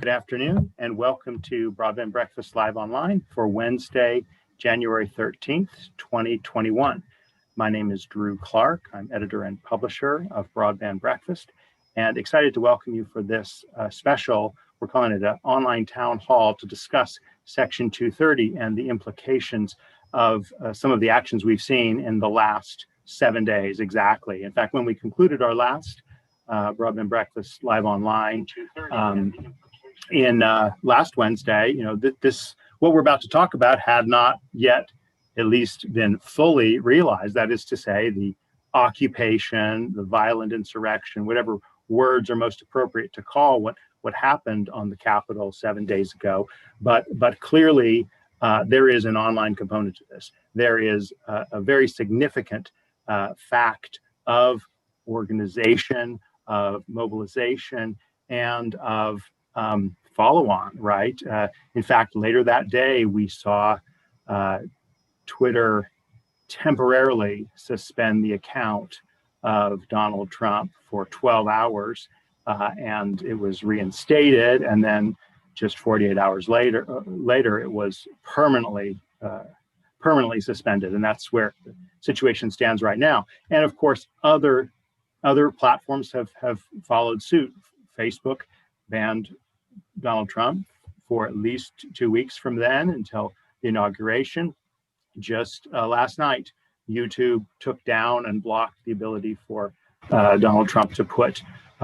Good afternoon and welcome to Broadband Breakfast Live Online for Wednesday, January 13th, 2021. My name is Drew Clark. I'm editor and publisher of Broadband Breakfast and excited to welcome you for this special, we're calling it an online town hall to discuss Section 230 and the implications of some of the actions we've seen in the last 7 days exactly. In fact, when we concluded our last Broadband Breakfast Live Online in last Wednesday, what we're about to talk about had not yet at least been fully realized. That is to say, the occupation, the violent insurrection, whatever words are most appropriate to call what happened on the Capitol 7 days ago. But clearly, there is an online component to this. There is a very significant fact of organization, of mobilization, and of follow-on, right? In fact, later that day, we saw Twitter temporarily suspend the account of Donald Trump for 12 hours, and it was reinstated, and then just 48 hours later, it was permanently suspended, and that's where the situation stands right now. And of course, other platforms have followed suit. Facebook banned Donald Trump for at least 2 weeks from then until the inauguration. Just last night, YouTube took down and blocked the ability for Donald Trump to put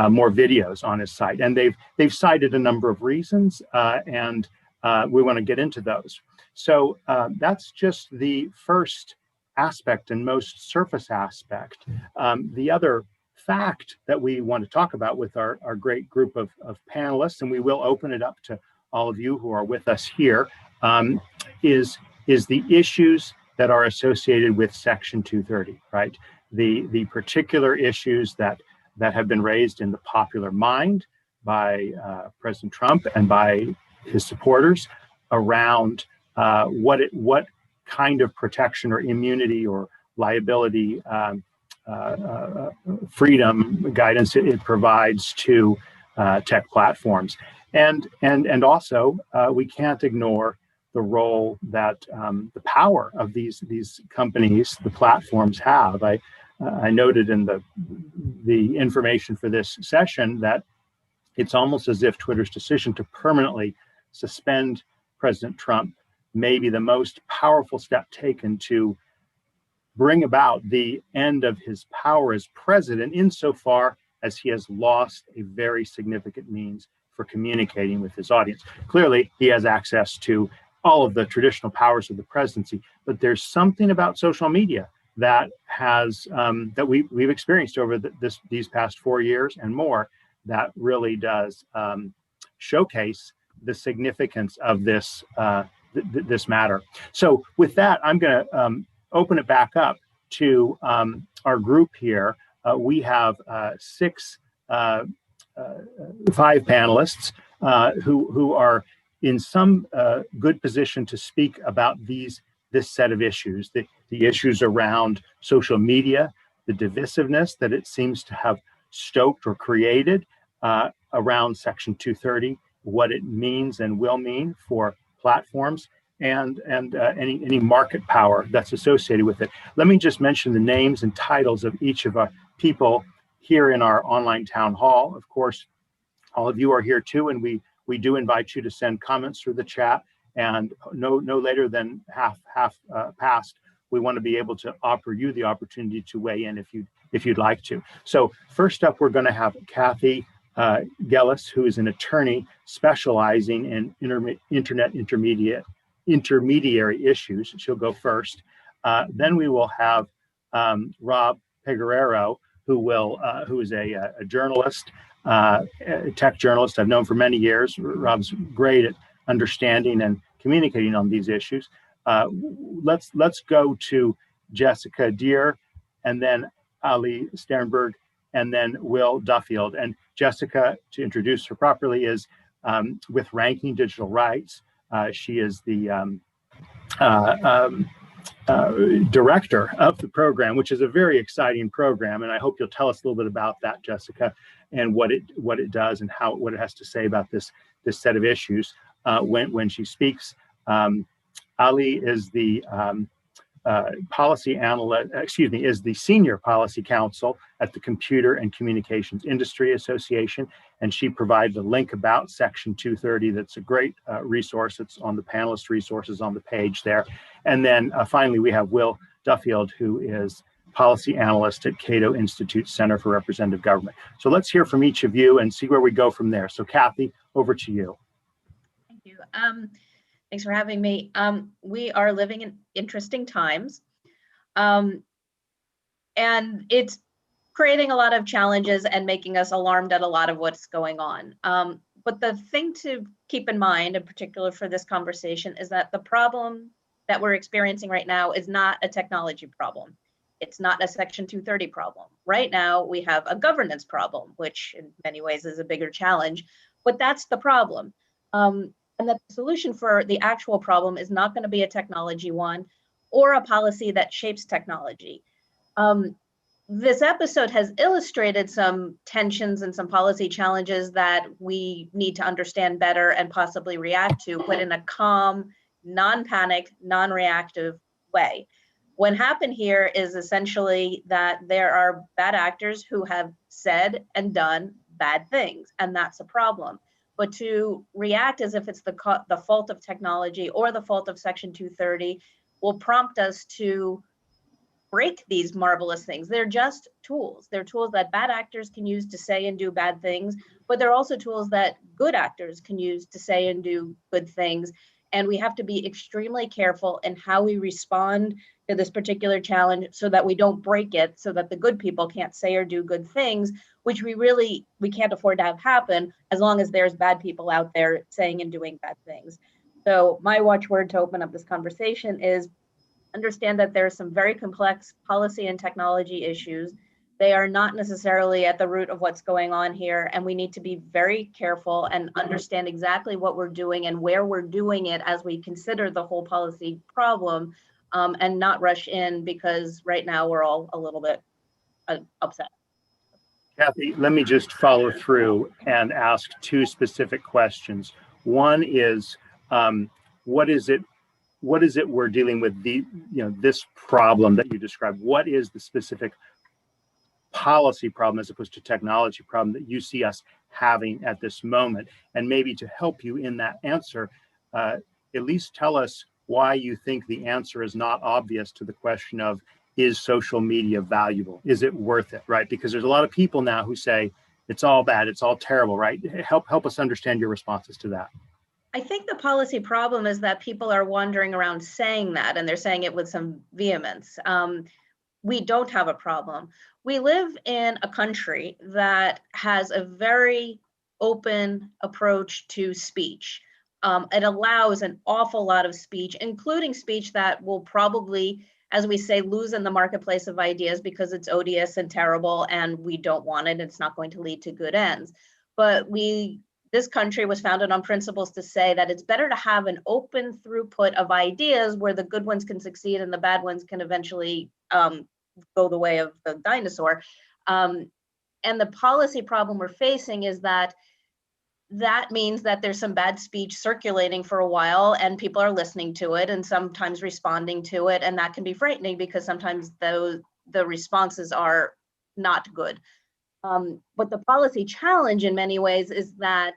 more videos on his site, and they've cited a number of reasons, and we want to get into those. So that's just the first aspect and most surface aspect. The other fact that we want to talk about with our great group of panelists, and we will open it up to all of you who are with us here, is the issues that are associated with Section 230, right? The particular issues that have been raised in the popular mind by President Trump and by his supporters around what kind of protection or immunity or liability freedom guidance it provides to tech platforms. And also, we can't ignore the role that the power of these companies, the platforms, have. I noted in the information for this session that it's almost as if Twitter's decision to permanently suspend President Trump may be the most powerful step taken to bring about the end of his power as president, insofar as he has lost a very significant means for communicating with his audience. Clearly, he has access to all of the traditional powers of the presidency, but there's something about social media that has that we've experienced over these past 4 years and more that really does showcase the significance of this this matter. So with that, I'm going to open it back up to our group here. We have 5 panelists who are in some good position to speak about this set of issues, the issues around social media, the divisiveness that it seems to have stoked or created around Section 230, what it means and will mean for platforms, and any market power that's associated with it. Let me just mention the names and titles of each of our people here in our online town hall. Of course, all of you are here too, and we do invite you to send comments through the chat, and no later than half past, we want to be able to offer you the opportunity to weigh in if you'd like to. So first up, we're going to have Kathy Gellis, who is an attorney specializing in internet intermediary issues. She'll go first. Then we will have Rob Pegoraro, who is a journalist, a tech journalist I've known for many years. Rob's great at understanding and communicating on these issues. Let's go to Jessica Deer, and then Ali Sternberg, and then Will Duffield. And Jessica, to introduce her properly, is with Ranking Digital Rights. She is the director of the program, which is a very exciting program. And I hope you'll tell us a little bit about that, Jessica, and what it does and what it has to say about this this set of issues when she speaks. Ali is the policy analyst, is the senior policy counsel at the Computer and Communications Industry Association, and she provides a link about Section 230 that's a great resource. It's on the panelist resources on the page there. And then finally, we have Will Duffield, who is policy analyst at Cato Institute Center for Representative Government. So let's hear from each of you and see where we go from there. So Kathy, over to you. Thank you. Thanks for having me. We are living in interesting times, and it's creating a lot of challenges and making us alarmed at a lot of what's going on. But the thing to keep in mind, in particular for this conversation, is that the problem that we're experiencing right now is not a technology problem. It's not a Section 230 problem. Right now, we have a governance problem, which in many ways is a bigger challenge, but that's the problem. And that the solution for the actual problem is not going to be a technology one or a policy that shapes technology. This episode has illustrated some tensions and some policy challenges that we need to understand better and possibly react to, but in a calm, non-panic, non-reactive way. What happened here is essentially that there are bad actors who have said and done bad things, and that's a problem. But to react as if it's the fault of technology or the fault of Section 230 will prompt us to break these marvelous things. They're just tools. They're tools that bad actors can use to say and do bad things, but they're also tools that good actors can use to say and do good things. And we have to be extremely careful in how we respond to this particular challenge so that we don't break it, so that the good people can't say or do good things, which we can't afford to have happen as long as there's bad people out there saying and doing bad things. So my watchword to open up this conversation is understand that there are some very complex policy and technology issues. They are not necessarily at the root of what's going on here, and we need to be very careful and understand exactly what we're doing and where we're doing it as we consider the whole policy problem, and not rush in, because right now we're all a little bit upset. Kathy, let me just follow through and ask two specific questions. One is, what is it we're dealing with, this problem that you described? What is the specific policy problem as opposed to technology problem that you see us having at this moment? And maybe to help you in that answer, at least tell us why you think the answer is not obvious to the question of, is social media valuable? Is it worth it, right? Because there's a lot of people now who say it's all bad, it's all terrible, right? Help us understand your responses to that. I think the policy problem is that people are wandering around saying that, and they're saying it with some vehemence. We don't have a problem. We live in a country that has a very open approach to speech. It allows an awful lot of speech, including speech that will probably, as we say, lose in the marketplace of ideas because it's odious and terrible and we don't want it. It's not going to lead to good ends. But this country was founded on principles to say that it's better to have an open throughput of ideas where the good ones can succeed and the bad ones can eventually go the way of the dinosaur. And the policy problem we're facing is that means that there's some bad speech circulating for a while and people are listening to it and sometimes responding to it. And that can be frightening because sometimes the responses are not good. But the policy challenge in many ways is that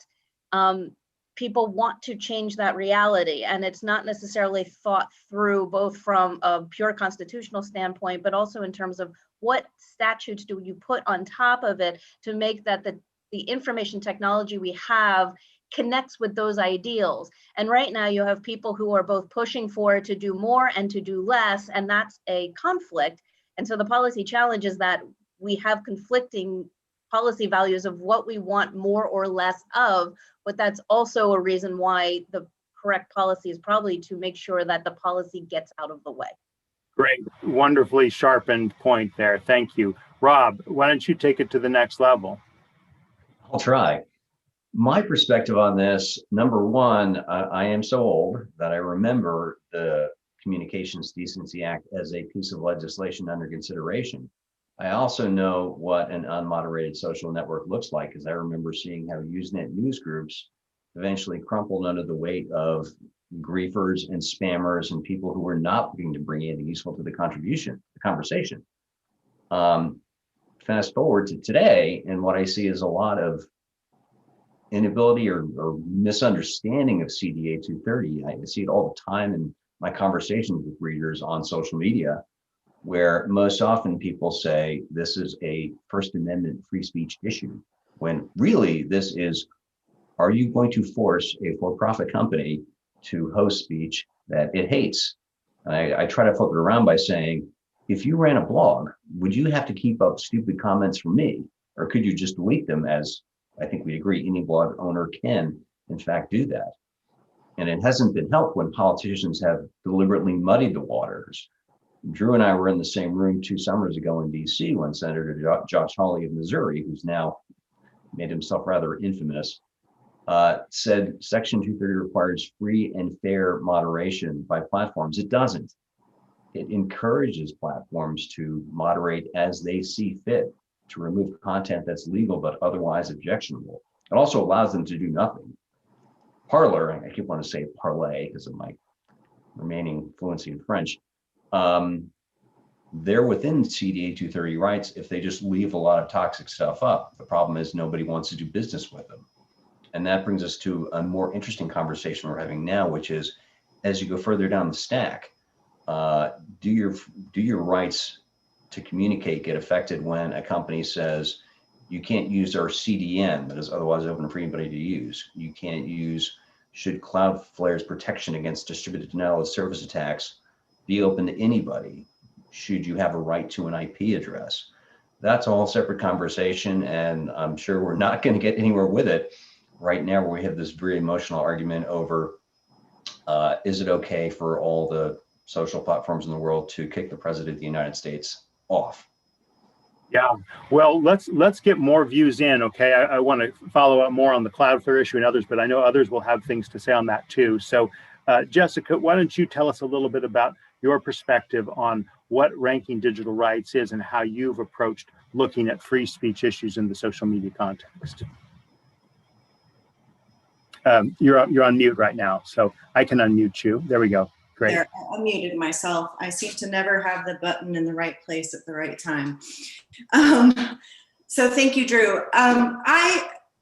people want to change that reality, and it's not necessarily thought through both from a pure constitutional standpoint, but also in terms of what statutes do you put on top of it to make that the information technology we have connects with those ideals. And right now you have people who are both pushing for to do more and to do less, and that's a conflict. And so the policy challenge is that we have conflicting policy values of what we want more or less of, but that's also a reason why the correct policy is probably to make sure that the policy gets out of the way. Great, wonderfully sharpened point there. Thank you. Rob, why don't you take it to the next level? I'll try. My perspective on this, number one, I am so old that I remember the Communications Decency Act as a piece of legislation under consideration. I also know what an unmoderated social network looks like, because I remember seeing how Usenet news groups eventually crumpled under the weight of griefers and spammers and people who were not looking to bring anything useful to the conversation. Fast forward to today, and what I see is a lot of inability or misunderstanding of CDA 230. I see it all the time in my conversations with readers on social media, where most often people say this is a First Amendment free speech issue, when really this is, are you going to force a for-profit company to host speech that it hates? And I try to flip it around by saying, if you ran a blog, would you have to keep up stupid comments from me? Or could you just delete them, as I think we agree any blog owner can, in fact, do that? And it hasn't been helped when politicians have deliberately muddied the waters. Drew and I were in the same room 2 summers ago in DC when Senator Josh Hawley of Missouri, who's now made himself rather infamous, said Section 230 requires free and fair moderation by platforms. It doesn't. It encourages platforms to moderate as they see fit, to remove content that's legal but otherwise objectionable. It also allows them to do nothing. Parler, I keep wanting to say parlay because of my remaining fluency in French, they're within CDA 230 rights if they just leave a lot of toxic stuff up. The problem is nobody wants to do business with them. And that brings us to a more interesting conversation we're having now, which is, as you go further down the stack, do your rights to communicate get affected when a company says you can't use our CDN that is otherwise open for anybody to use? You can't use, should Cloudflare's protection against distributed denial of service attacks be open to anybody? Should you have a right to an IP address? That's all a separate conversation, and I'm sure we're not going to get anywhere with it right now, where we have this very emotional argument over is it okay for all the social platforms in the world to kick the president of the United States off? Yeah, well, let's get more views in, okay? I want to follow up more on the Cloudflare issue and others, but I know others will have things to say on that too. So Jessica, why don't you tell us a little bit about your perspective on what Ranking Digital Rights is and how you've approached looking at free speech issues in the social media context. You're on mute right now, so I can unmute you. There we go. Great. There, I unmuted myself. I seem to never have the button in the right place at the right time. So thank you, Drew. So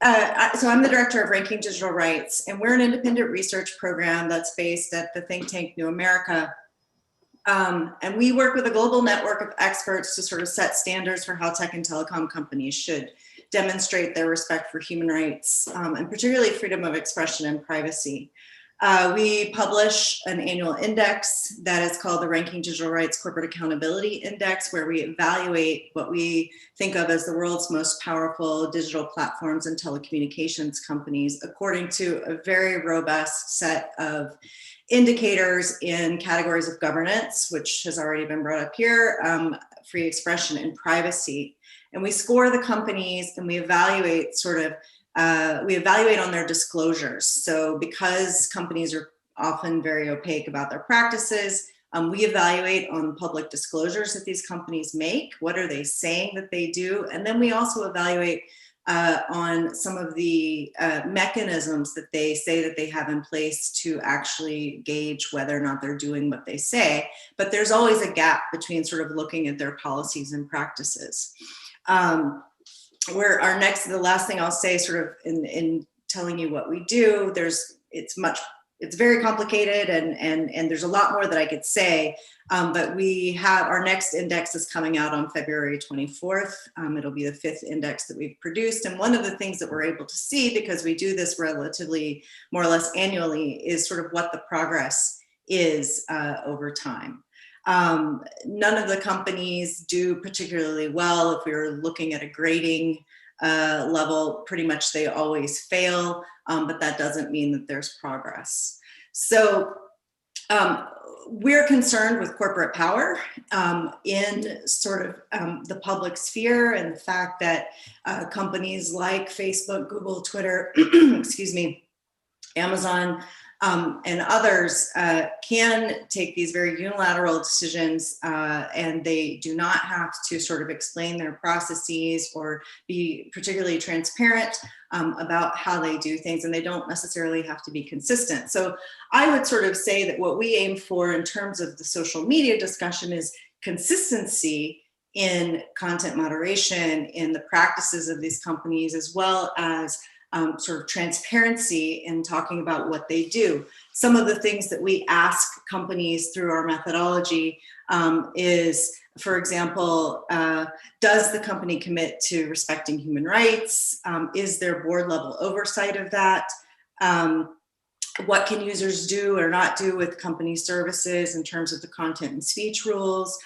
I'm the director of Ranking Digital Rights, and we're an independent research program that's based at the think tank New America. And we work with a global network of experts to sort of set standards for how tech and telecom companies should demonstrate their respect for human rights, and particularly freedom of expression and privacy. We publish an annual index that is called the Ranking Digital Rights Corporate Accountability Index, where we evaluate what we think of as the world's most powerful digital platforms and telecommunications companies, according to a very robust set of indicators in categories of governance, which has already been brought up here, free expression and privacy. And we score the companies and we evaluate on their disclosures. So because companies are often very opaque about their practices, we evaluate on public disclosures that these companies make. What are they saying that they do? And then we also evaluate on some of the mechanisms that they say that they have in place to actually gauge whether or not they're doing what they say. But there's always a gap between sort of looking at their policies and practices. The last thing I'll say sort of in telling you what we do, it's very complicated and there's a lot more that I could say, but we have our next index is coming out on February 24th. It'll be the 5th index that we've produced. And one of the things that we're able to see, because we do this relatively more or less annually, is sort of what the progress is over time. None of the companies do particularly well. If we were looking at a grading level, pretty much they always fail, but that doesn't mean that there's progress. So we're concerned with corporate power in sort of the public sphere, and the fact that companies like Facebook, Google, Twitter, excuse me, Amazon, and others can take these very unilateral decisions, and they do not have to sort of explain their processes or be particularly transparent about how they do things, and they don't necessarily have to be consistent. So I would sort of say that what we aim for in terms of the social media discussion is consistency in content moderation, in the practices of these companies, as well as sort of transparency in talking about what they do. Some of the things that we ask companies through our methodology is, for example, does the company commit to respecting human rights? Is there board level oversight of that? What can users do or not do with company services in terms of the content and speech rules?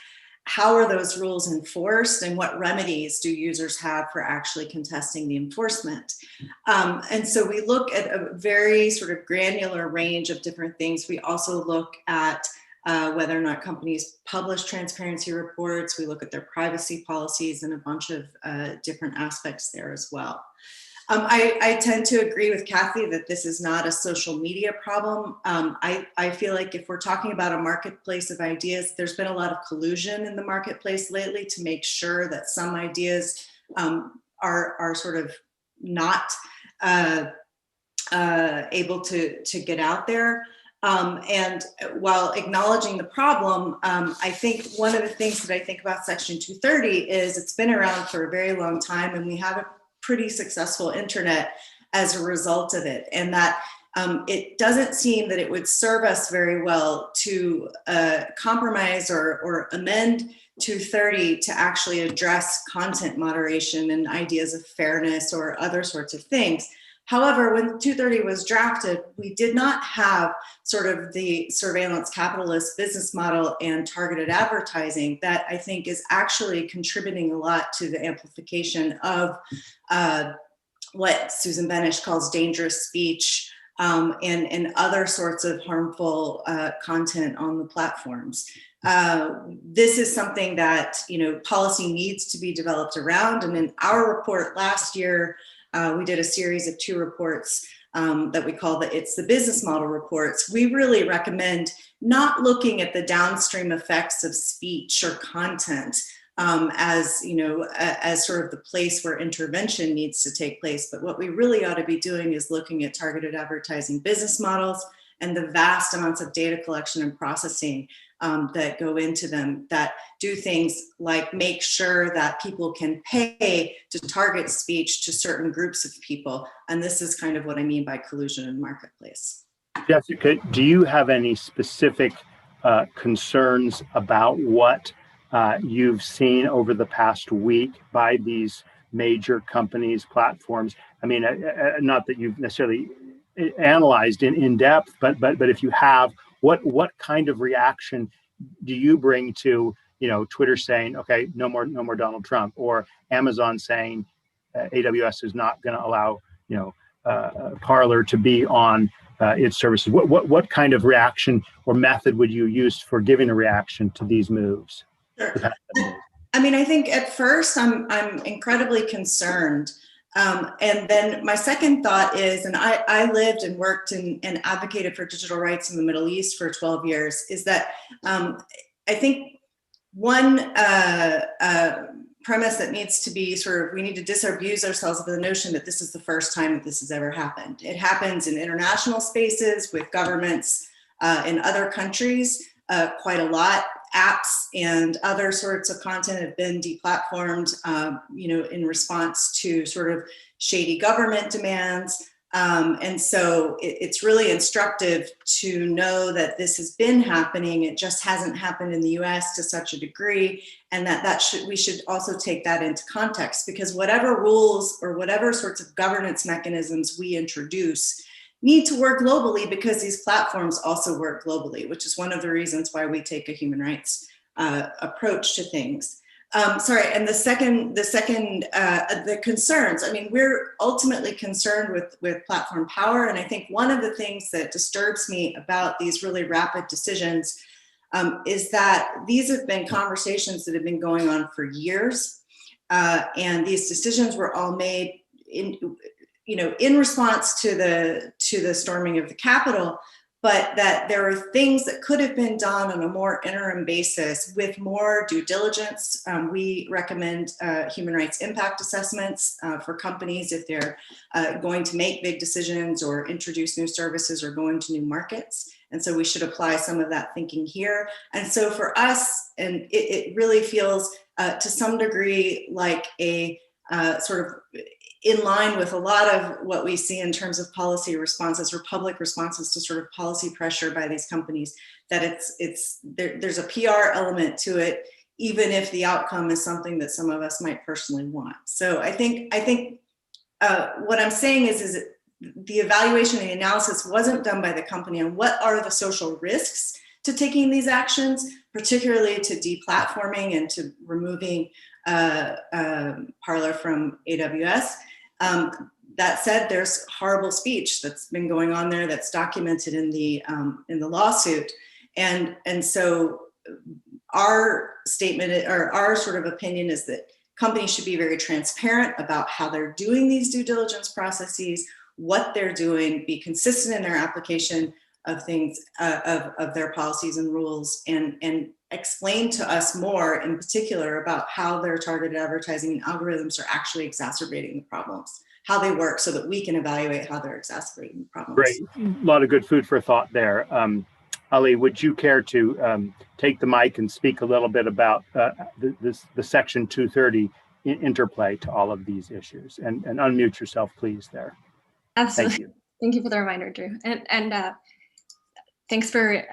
How are those rules enforced, and what remedies do users have for actually contesting the enforcement? And so we look at a very sort of granular range of different things. We also look at whether or not companies publish transparency reports. We look at their privacy policies and a bunch of different aspects there as well. I tend to agree with Kathy that this is not a social media problem. I feel like if we're talking about a marketplace of ideas, there's been a lot of collusion in the marketplace lately to make sure that some ideas are sort of not able to get out there. And while acknowledging the problem, I think one of the things that I think about Section 230 is it's been around for a very long time, and we have a pretty successful internet as a result of it. And that it doesn't seem that it would serve us very well to compromise or amend 230 to actually address content moderation and ideas of fairness or other sorts of things. However, when 230 was drafted, we did not have sort of the surveillance capitalist business model and targeted advertising that I think is actually contributing a lot to the amplification of what Susan Benesch calls dangerous speech and other sorts of harmful content on the platforms. This is something that, policy needs to be developed around. And in our report last year, we did a series of 2 reports that we call It's the Business Model reports. We really recommend not looking at the downstream effects of speech or content as sort of the place where intervention needs to take place. But what we really ought to be doing is looking at targeted advertising business models and the vast amounts of data collection and processing that go into them, that do things like make sure that people can pay to target speech to certain groups of people. And this is kind of what I mean by collusion in the marketplace. Jessica, do you have any specific concerns about what you've seen over the past week by these major companies, platforms? I mean, not that you've necessarily analyzed in depth, but if you have, what kind of reaction do you bring to, Twitter saying, okay, no more Donald Trump, or Amazon saying AWS is not going to allow, Parler to be on its services? What kind of reaction or method would you use for giving a reaction to these moves? Sure. I mean, I think at first I'm incredibly concerned. And then my second thought is, and I lived and worked and advocated for digital rights in the Middle East for 12 years, is that I think one premise that needs to be we need to disabuse ourselves of the notion that this is the first time that this has ever happened. It happens in international spaces with governments in other countries quite a lot. Apps and other sorts of content have been deplatformed, in response to sort of shady government demands. And so it's really instructive to know that this has been happening. It just hasn't happened in the US to such a degree, and we should also take that into context, because whatever rules or whatever sorts of governance mechanisms we introduce need to work globally, because these platforms also work globally, which is one of the reasons why we take a human rights approach to things. And the concerns. I mean, we're ultimately concerned with platform power, and I think one of the things that disturbs me about these really rapid decisions is that these have been conversations that have been going on for years, and these decisions were all made in response to the storming of the Capitol, but that there are things that could have been done on a more interim basis with more due diligence. We recommend human rights impact assessments for companies if they're going to make big decisions or introduce new services or go into new markets. And so we should apply some of that thinking here. And so for us, and it really feels to some degree like a sort of in line with a lot of what we see in terms of policy responses or public responses to sort of policy pressure by these companies, that there's a PR element to it, even if the outcome is something that some of us might personally want. So I think what I'm saying is the evaluation and the analysis wasn't done by the company on what are the social risks to taking these actions, particularly to deplatforming and to removing Parler from AWS. That said, there's horrible speech that's been going on there that's documented in the lawsuit, and so our statement or our sort of opinion is that companies should be very transparent about how they're doing these due diligence processes, what they're doing, be consistent in their application of things, of their policies and rules, and explain to us more in particular about how their targeted advertising algorithms are actually exacerbating the problems, how they work, so that we can evaluate how they're exacerbating the problems. Great, a lot of good food for thought there. Ali, would you care to take the mic and speak a little bit about the Section 230 interplay to all of these issues, and unmute yourself, please, there. Absolutely. Thank you. Thank you for the reminder, Drew. And thanks for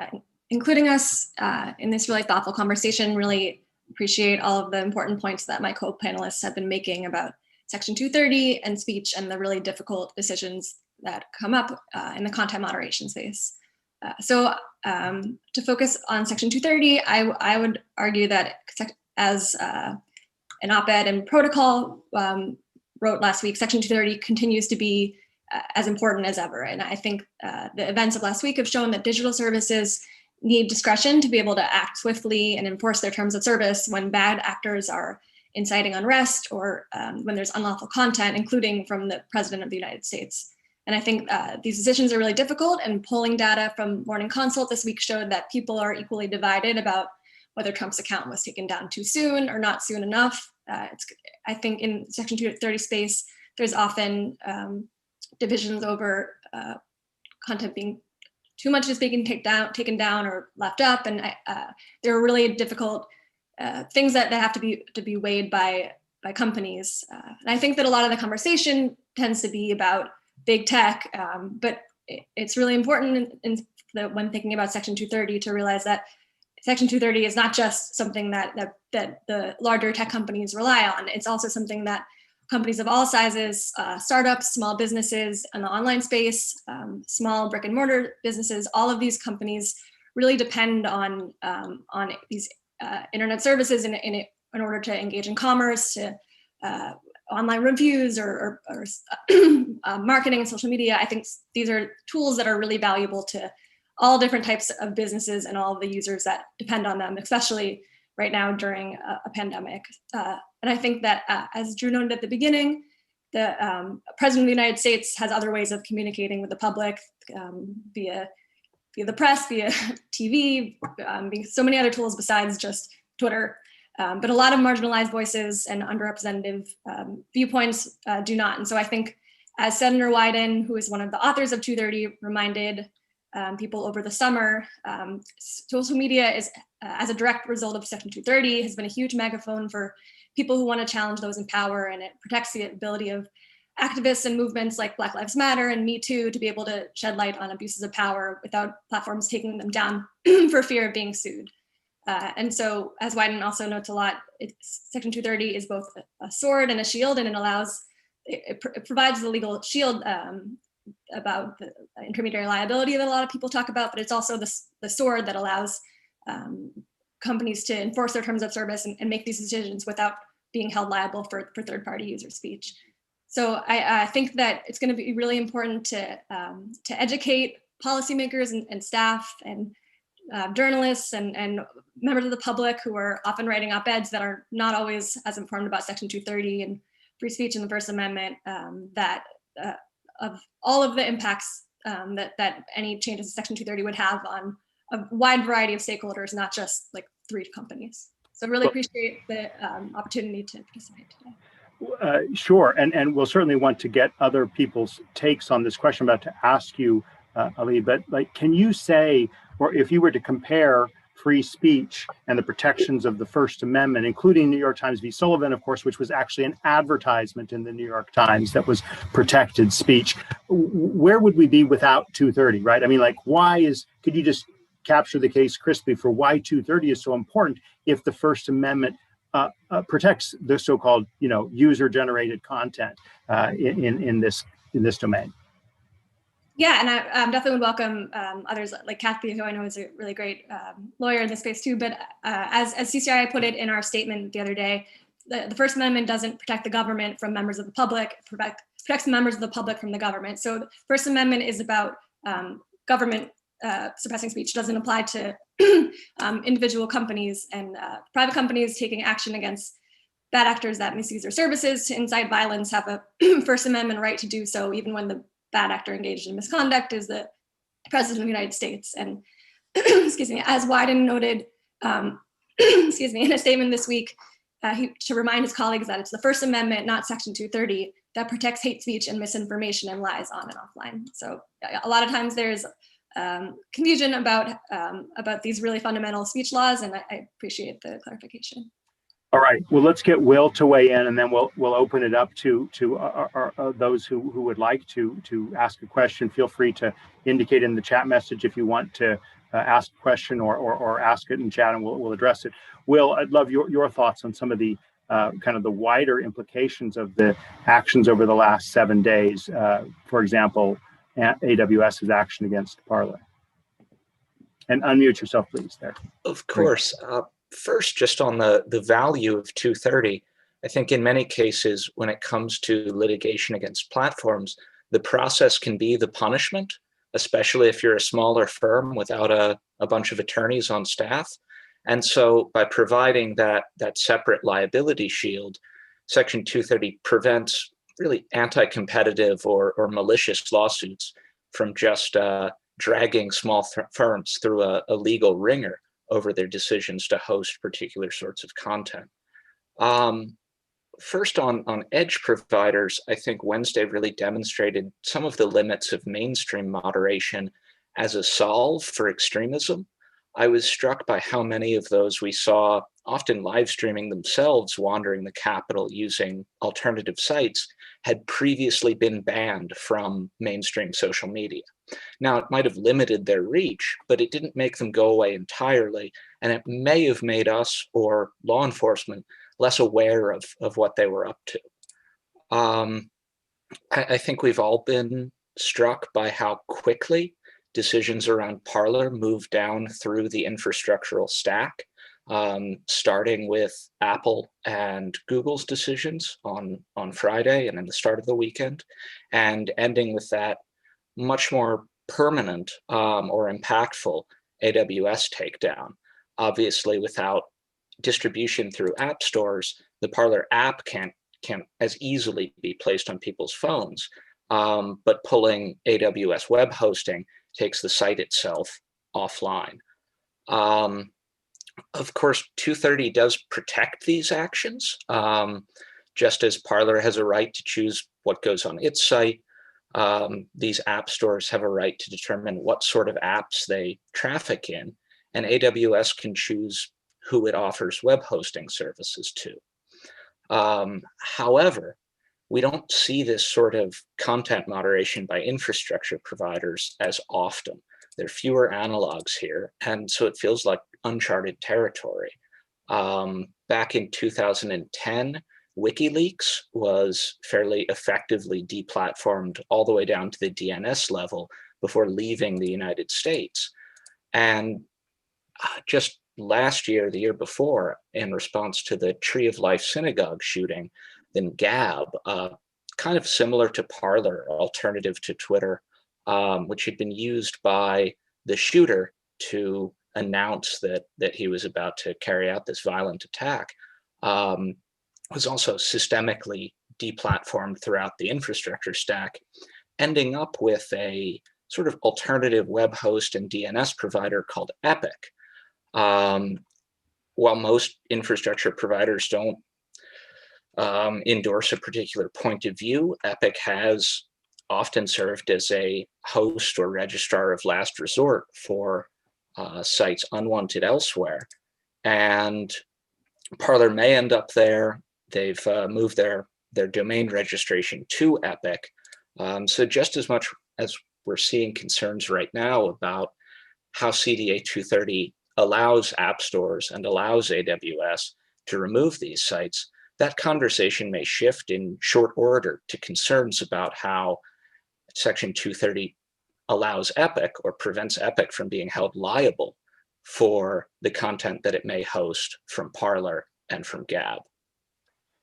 including us in this really thoughtful conversation. Really appreciate all of the important points that my co-panelists have been making about Section 230 and speech and the really difficult decisions that come up in the content moderation space. So to focus on Section 230, I would argue that as an op-ed in Protocol wrote last week, Section 230 continues to be as important as ever. And I think the events of last week have shown that digital services need discretion to be able to act swiftly and enforce their terms of service when bad actors are inciting unrest or when there's unlawful content, including from the President of the United States. And I think these decisions are really difficult, and polling data from Morning Consult this week showed that people are equally divided about whether Trump's account was taken down too soon or not soon enough. I think in Section 230 space, there's often divisions over content being too much is being taken down or left up, and there are really difficult things that have to be weighed by companies. And I think that a lot of the conversation tends to be about big tech, but it's really important when thinking about Section 230 to realize that Section 230 is not just something that the larger tech companies rely on. It's also something that companies of all sizes, startups, small businesses in the online space, small brick and mortar businesses, all of these companies really depend on these internet services in order to engage in commerce, to online reviews or marketing and social media. I think these are tools that are really valuable to all different types of businesses and all of the users that depend on them, especially right now during a pandemic. And I think that, as Drew noted at the beginning, the President of the United States has other ways of communicating with the public via the press, via TV, so many other tools besides just Twitter. But a lot of marginalized voices and underrepresented viewpoints do not. And so I think, as Senator Wyden, who is one of the authors of 230, reminded people over the summer, social media is, as a direct result of Section 230, has been a huge megaphone for people who want to challenge those in power, and it protects the ability of activists and movements like Black Lives Matter and Me Too to be able to shed light on abuses of power without platforms taking them down for fear of being sued. And so, as Wyden also notes a lot, Section 230 is both a sword and a shield, and it provides the legal shield about the intermediary liability that a lot of people talk about, but it's also the sword that allows companies to enforce their terms of service and make these decisions without being held liable for third-party user speech. So I think that it's going to be really important to educate policymakers and staff and journalists and members of the public who are often writing op-eds that are not always as informed about Section 230 and free speech and the First Amendment, that of all of the impacts that any changes to Section 230 would have on a wide variety of stakeholders, not just like 3 companies. So really appreciate the opportunity to participate today. Sure, and we'll certainly want to get other people's takes on this question. I'm about to ask you, Ali, but like, can you say, or if you were to compare free speech and the protections of the First Amendment, including New York Times v. Sullivan, of course, which was actually an advertisement in the New York Times that was protected speech, where would we be without 230, right? I mean, like, could you just capture the case crisply for why 230 is so important if the First Amendment protects the so-called, user-generated content in this domain? Yeah, and I definitely would welcome others like Kathy, who I know is a really great lawyer in this space too. But as CCI put it in our statement the other day, the First Amendment doesn't protect the government from members of the public, it protects the members of the public from the government. So the First Amendment is about government suppressing speech. It doesn't apply to individual companies and private companies taking action against bad actors that misuse their services to incite violence have a First Amendment right to do so, even when the bad actor engaged in misconduct is the President of the United States. And excuse me, as Wyden noted, excuse me, in a statement this week, to remind his colleagues that it's the First Amendment, not Section 230, that protects hate speech and misinformation and lies on and offline. So a lot of times there's confusion about these really fundamental speech laws, and I appreciate the clarification. All right. Well, let's get Will to weigh in, and then we'll open it up to those who would like to ask a question. Feel free to indicate in the chat message if you want to ask a question or ask it in chat, and we'll address it. Will, I'd love your thoughts on some of the kind of the wider implications of the actions over the last 7 days. For example, AWS's action against Parler. And unmute yourself, please. There. Of course. First, just on the value of 230, I think in many cases, when it comes to litigation against platforms, the process can be the punishment, especially if you're a smaller firm without a bunch of attorneys on staff. And so by providing that separate liability shield, Section 230 prevents really anti-competitive or malicious lawsuits from just dragging small firms through a legal ringer over their decisions to host particular sorts of content. First on edge providers, I think Wednesday really demonstrated some of the limits of mainstream moderation as a solve for extremism. I was struck by how many of those we saw often live streaming themselves wandering the Capitol using alternative sites had previously been banned from mainstream social media. Now, it might have limited their reach, but it didn't make them go away entirely, and it may have made us or law enforcement less aware of what they were up to. I think we've all been struck by how quickly decisions around Parler moved down through the infrastructural stack, starting with Apple and Google's decisions on Friday and in the start of the weekend, and ending with that much more permanent or impactful AWS takedown. Obviously, without distribution through app stores, the Parler app can't as easily be placed on people's phones, but pulling AWS web hosting takes the site itself offline. Of course, 230 does protect these actions, just as Parler has a right to choose what goes on its site. These app stores have a right to determine what sort of apps they traffic in, and AWS can choose who it offers web hosting services to. However, we don't see this sort of content moderation by infrastructure providers as often. There are fewer analogs here, and so it feels like uncharted territory. Back in 2010, WikiLeaks was fairly effectively deplatformed all the way down to the DNS level before leaving the United States. And just last year, the year before, in response to the Tree of Life synagogue shooting, then Gab, kind of similar to Parler, alternative to Twitter, which had been used by the shooter to announce that he was about to carry out this violent attack, was also systemically deplatformed throughout the infrastructure stack, ending up with a sort of alternative web host and DNS provider called Epic. While most infrastructure providers don't endorse a particular point of view, Epic has often served as a host or registrar of last resort for sites unwanted elsewhere. And Parler may end up there. They've moved their domain registration to Epic. So just as much as we're seeing concerns right now about how CDA 230 allows app stores and allows AWS to remove these sites, that conversation may shift in short order to concerns about how Section 230 allows Epic or prevents Epic from being held liable for the content that it may host from Parler and from Gab.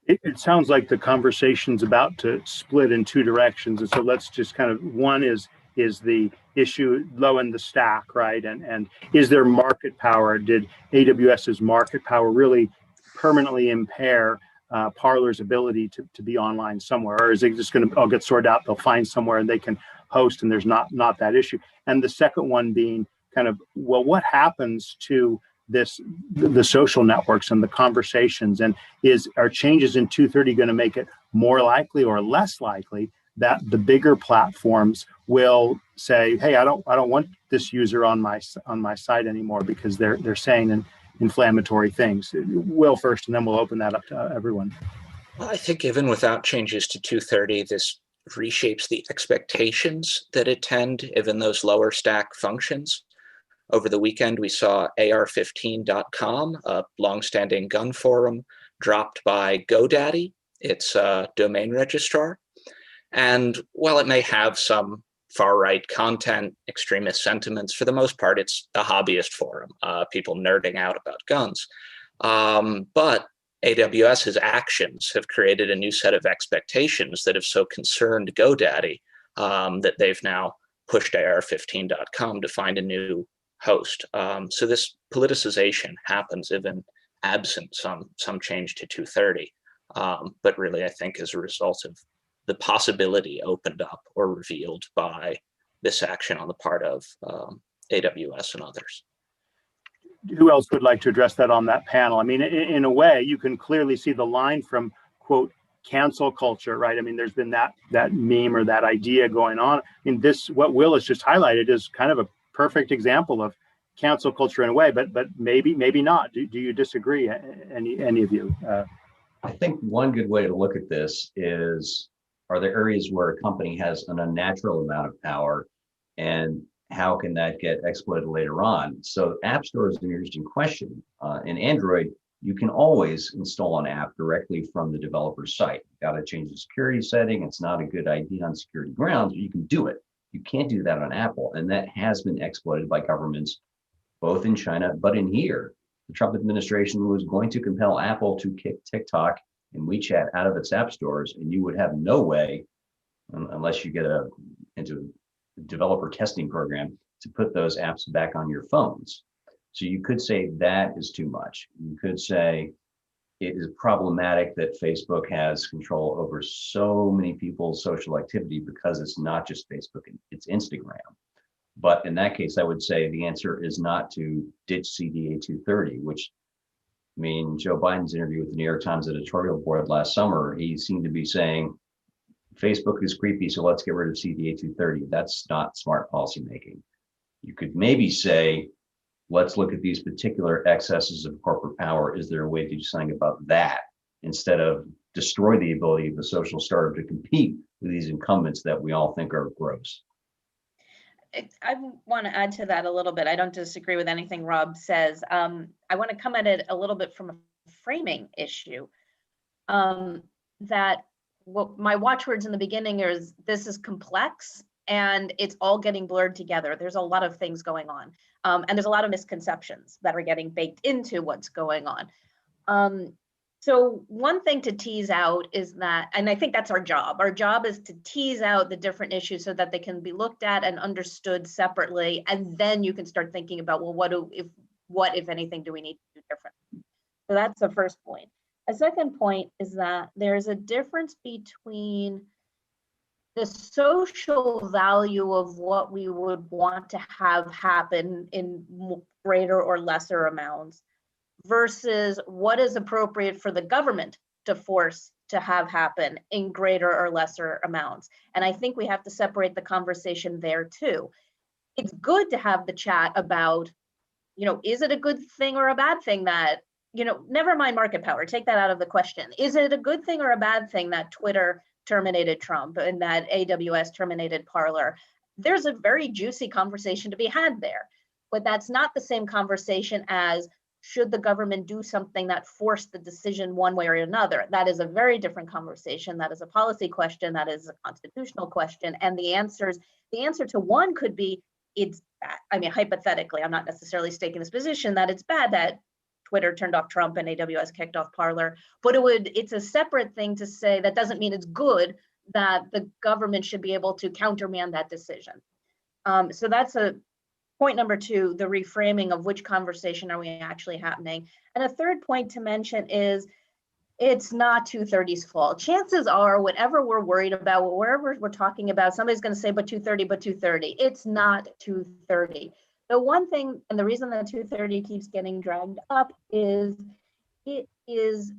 It sounds like the conversation's about to split in two directions. And so let's just kind of, one is the issue low in the stack, right? And is there market power? Did AWS's market power really permanently impair Parler's ability to be online somewhere? Or is it just going to all get sorted out? They'll find somewhere and they can host and there's not that issue. And the second one being kind of, well, what happens to the social networks and the conversations, and are changes in 230 going to make it more likely or less likely that the bigger platforms will say, hey, I don't want this user on my site anymore because they're saying inflammatory things? Will first, and then we'll open that up to everyone. Well, I think even without changes to 230, this reshapes the expectations that attend even those lower stack functions. Over the weekend, we saw AR15.com, a longstanding gun forum, dropped by GoDaddy, its domain registrar. And while it may have some far-right content, extremist sentiments, for the most part, it's a hobbyist forum, people nerding out about guns. But AWS's actions have created a new set of expectations that have so concerned GoDaddy that they've now pushed AR15.com to find a new host. So this politicization happens even absent some change to 230, but really I think as a result of the possibility opened up or revealed by this action on the part of AWS and others. Who else would like to address that on that panel? I mean, in a way, you can clearly see the line from, quote, cancel culture, right? I mean, there's been that meme or that idea going on. I mean, what Will has just highlighted is kind of a perfect example of cancel culture in a way, but maybe not. Do you disagree, any of you? I think one good way to look at this is, are there areas where a company has an unnatural amount of power, and how can that get exploited later on? So App Store is an interesting question. In Android, you can always install an app directly from the developer's site. You've got to change the security setting. It's not a good idea on security grounds, but you can do it. You can't do that on Apple, and that has been exploited by governments, both in China, but in here. The Trump administration was going to compel Apple to kick TikTok and WeChat out of its app stores, and you would have no way, unless you get into a developer testing program, to put those apps back on your phones. So you could say that is too much. You could say it is problematic that Facebook has control over so many people's social activity because it's not just Facebook, it's Instagram. But in that case, I would say the answer is not to ditch CDA 230, which, I mean, Joe Biden's interview with the New York Times editorial board last summer, he seemed to be saying, Facebook is creepy, so let's get rid of CDA 230. That's not smart policymaking. You could maybe say, let's look at these particular excesses of corporate power. Is there a way to do something about that instead of destroy the ability of a social startup to compete with these incumbents that we all think are gross? I want to add to that a little bit. I don't disagree with anything Rob says. I want to come at it a little bit from a framing issue. That what my watchwords in the beginning is, this is complex and it's all getting blurred together. There's a lot of things going on. And there's a lot of misconceptions that are getting baked into what's going on. So one thing to tease out is that, and I think that's our job. Our job is to tease out the different issues so that they can be looked at and understood separately. And then you can start thinking about, well, what if anything, do we need to do differently? So that's the first point. A second point is that there's a difference between the social value of what we would want to have happen in greater or lesser amounts versus what is appropriate for the government to force to have happen in greater or lesser amounts. And I think we have to separate the conversation there too. It's good to have the chat about, is it a good thing or a bad thing that, never mind market power, take that out of the question. Is it a good thing or a bad thing that Twitter terminated Trump and that AWS terminated Parler? There's a very juicy conversation to be had there, but that's not the same conversation as should the government do something that forced the decision one way or another. That is a very different conversation. That is a policy question. That is a constitutional question. And the answer to one could be, it's bad. I mean, hypothetically, I'm not necessarily staking this position that it's bad that Twitter turned off Trump and AWS kicked off Parler, but it's a separate thing to say that doesn't mean it's good that the government should be able to countermand that decision. So that's a point number two, the reframing of which conversation are we actually happening. And a third point to mention is it's not 230's fault. Chances are, whatever we're worried about, wherever we're talking about, somebody's going to say, but 230. It's not 230. The one thing, and the reason that 230 keeps getting dragged up is it is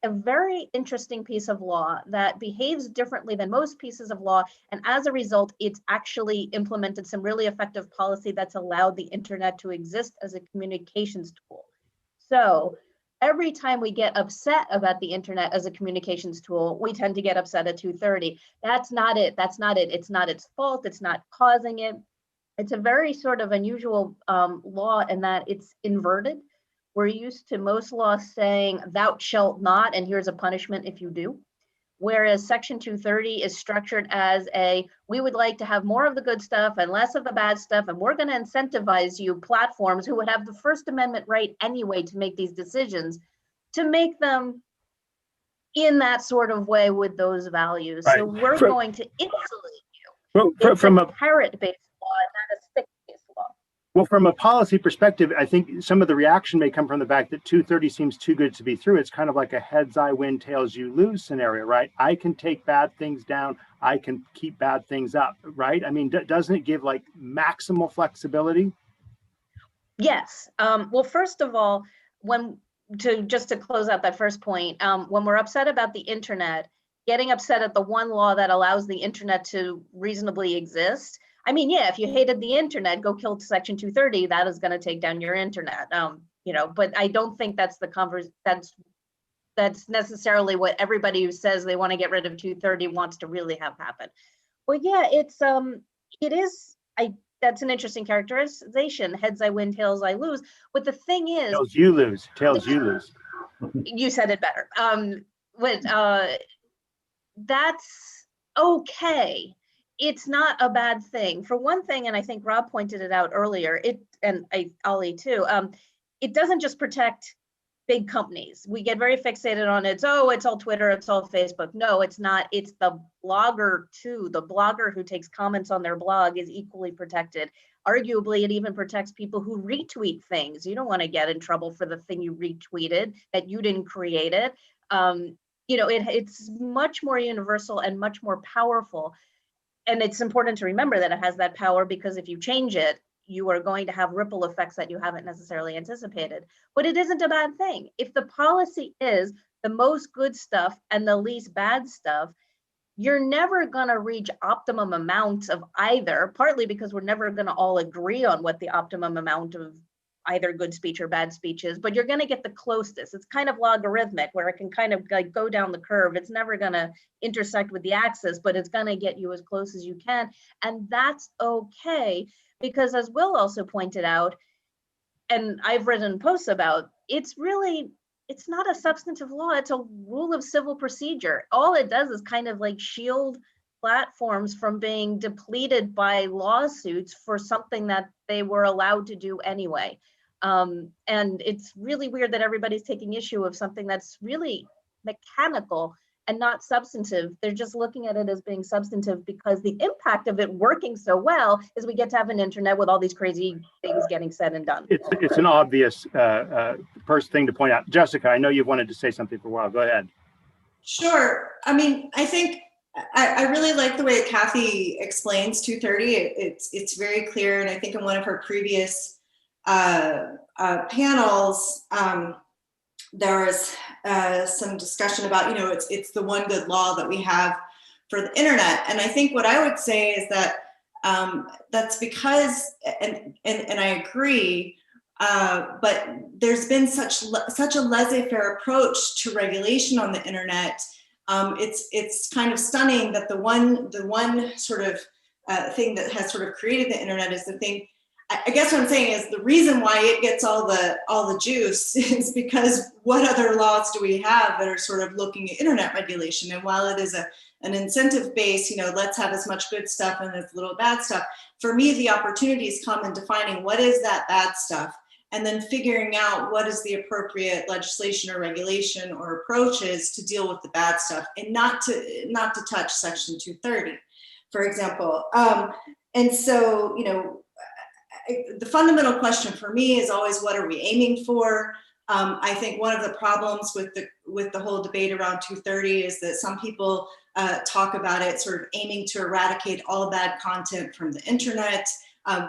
a very interesting piece of law that behaves differently than most pieces of law. And as a result, it's actually implemented some really effective policy that's allowed the internet to exist as a communications tool. So every time we get upset about the internet as a communications tool, we tend to get upset at 230. That's not it. It's not its fault. It's not causing it. It's a very sort of unusual law in that it's inverted. We're used to most laws saying thou shalt not, and here's a punishment if you do. Whereas Section 230 is structured as we would like to have more of the good stuff and less of the bad stuff, and we're going to incentivize you platforms who would have the First Amendment right anyway to make these decisions, to make them in that sort of way with those values. Right. So we're going to insulate you. From a carrot-based law, not a stick-based law. Well, from a policy perspective, I think some of the reaction may come from the fact that 230 seems too good to be true. It's kind of like a heads I win, tails you lose scenario, right? I can take bad things down. I can keep bad things up, right? I mean, doesn't it give like maximal flexibility? Yes. Well, first of all, just to close out that first point, when we're upset about the internet, getting upset at the one law that allows the internet to reasonably exist. I mean, yeah, if you hated the internet, go kill Section 230. That is going to take down your internet. But I don't think that's that's necessarily what everybody who says they want to get rid of 230 wants to really have happen. Well, yeah, that's an interesting characterization. Heads I win, tails I lose. But the thing is, Tails you lose. Tails you lose. You said it better. That's okay. It's not a bad thing. For one thing, and I think Rob pointed it out earlier, Ollie too, it doesn't just protect big companies. We get very fixated on it's all Twitter, it's all Facebook. No, it's not. It's the blogger too. The blogger who takes comments on their blog is equally protected. Arguably, it even protects people who retweet things. You don't want to get in trouble for the thing you retweeted, that you didn't create it. It's much more universal and much more powerful. And it's important to remember that it has that power, because if you change it, you are going to have ripple effects that you haven't necessarily anticipated. But it isn't a bad thing. If the policy is the most good stuff and the least bad stuff, you're never going to reach optimum amounts of either, partly because we're never going to all agree on what the optimum amount of either good speech or bad speech is, but you're going to get the closest. It's kind of logarithmic, where it can kind of like go down the curve. It's never going to intersect with the axis, but it's going to get you as close as you can. And that's okay, because as Will also pointed out, and I've written posts about, it's not a substantive law. It's a rule of civil procedure. All it does is kind of like shield platforms from being depleted by lawsuits for something that they were allowed to do anyway. And it's really weird that everybody's taking issue of something that's really mechanical and not substantive. They're just looking at it as being substantive because the impact of it working so well is we get to have an internet with all these crazy things getting said and done. It's an obvious first thing to point out. Jessica, I know you've wanted to say something for a while. Go ahead. Sure. I mean, I think I really like the way Kathy explains 230. It's very clear, and I think in one of her previous panels, there was some discussion about, you know, it's the one good law that we have for the internet. And I think what I would say is that that's because, and I agree, but there's been such a laissez-faire approach to regulation on the internet. It's kind of stunning that the one sort of thing that has sort of created the internet is the thing. I guess what I'm saying is the reason why it gets all the juice is because what other laws do we have that are sort of looking at internet regulation? And while it is an incentive base, you know, let's have as much good stuff and as little bad stuff. For me, the opportunities come in defining what is that bad stuff, and then figuring out what is the appropriate legislation or regulation or approaches to deal with the bad stuff, and not to touch Section 230, for example. And so, you know, the fundamental question for me is always, what are we aiming for? I think one of the problems with the whole debate around 230 is that some people talk about it sort of aiming to eradicate all bad content from the internet.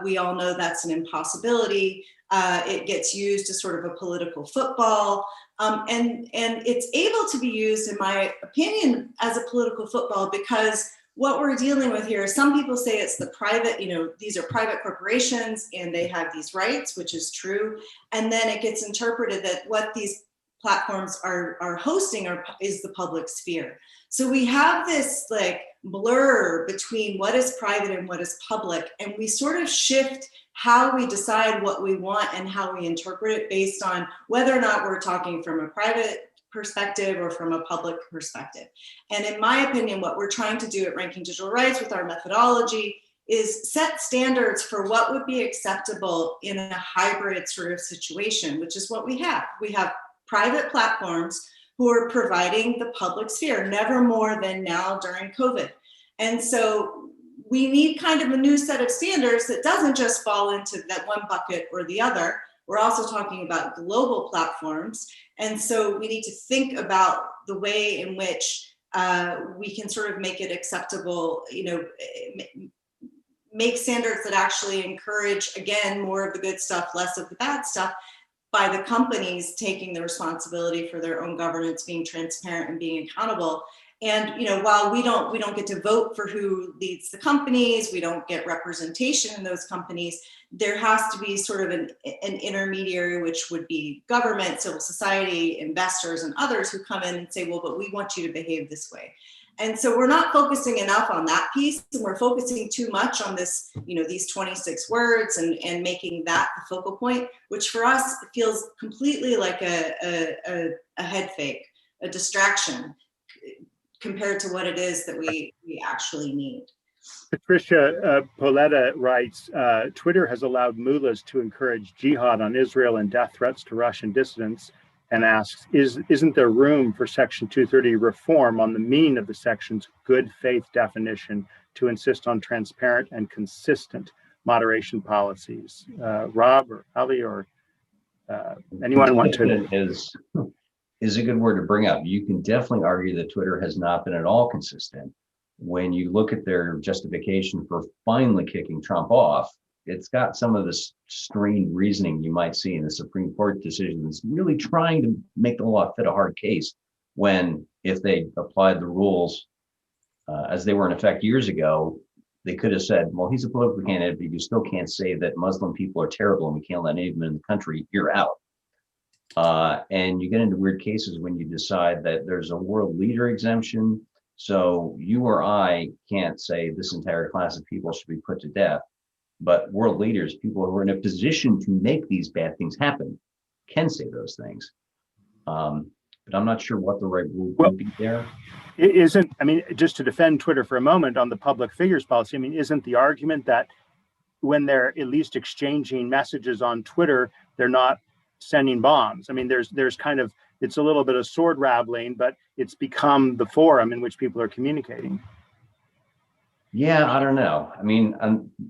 We all know that's an impossibility. It gets used as sort of a political football. And it's able to be used, in my opinion, as a political football, because what we're dealing with here, some people say it's the private, you know, these are private corporations and they have these rights, which is true. And then it gets interpreted that what these platforms are hosting is the public sphere. So we have this like blur between what is private and what is public. And we sort of shift how we decide what we want and how we interpret it based on whether or not we're talking from a private perspective or from a public perspective. And in my opinion, what we're trying to do at Ranking Digital Rights with our methodology is set standards for what would be acceptable in a hybrid sort of situation, which is what we have. We have private platforms who are providing the public sphere, never more than now during COVID. And so we need kind of a new set of standards that doesn't just fall into that one bucket or the other. We're also talking about global platforms. And so we need to think about the way in which we can sort of make it acceptable, you know, make standards that actually encourage, again, more of the good stuff, less of the bad stuff, by the companies taking the responsibility for their own governance, being transparent and being accountable. And, you know, while we don't get to vote for who leads the companies, we don't get representation in those companies, there has to be sort of an intermediary, which would be government, civil society, investors, and others who come in and say, well, but we want you to behave this way. And so we're not focusing enough on that piece, and we're focusing too much on this, you know, these 26 words and making that the focal point, which for us feels completely like a head fake, a distraction, compared to what it is that we actually need. Patricia Poletta writes, Twitter has allowed mullahs to encourage jihad on Israel and death threats to Russian dissidents, and asks, isn't there room for Section 230 reform on the meaning of the section's good faith definition to insist on transparent and consistent moderation policies? Rob or Ali or anyone want to? Is a good word to bring up. You can definitely argue that Twitter has not been at all consistent. When you look at their justification for finally kicking Trump off, it's got some of this strained reasoning you might see in the Supreme Court decision that's really trying to make the law fit a hard case, when if they applied the rules as they were in effect years ago, they could have said, well, he's a political candidate, but you still can't say that Muslim people are terrible and we can't let anyone in the country, you're out. And you get into weird cases when you decide that there's a world leader exemption. So you or I can't say this entire class of people should be put to death, but world leaders, people who are in a position to make these bad things happen, can say those things. But I'm not sure what the right rule would be there. It isn't, I mean, just to defend Twitter for a moment on the public figures policy, I mean, isn't the argument that when they're at least exchanging messages on Twitter, they're not sending bombs? I mean, there's kind of, it's a little bit of sword rattling, but it's become the forum in which people are communicating. Yeah, I don't know. I mean,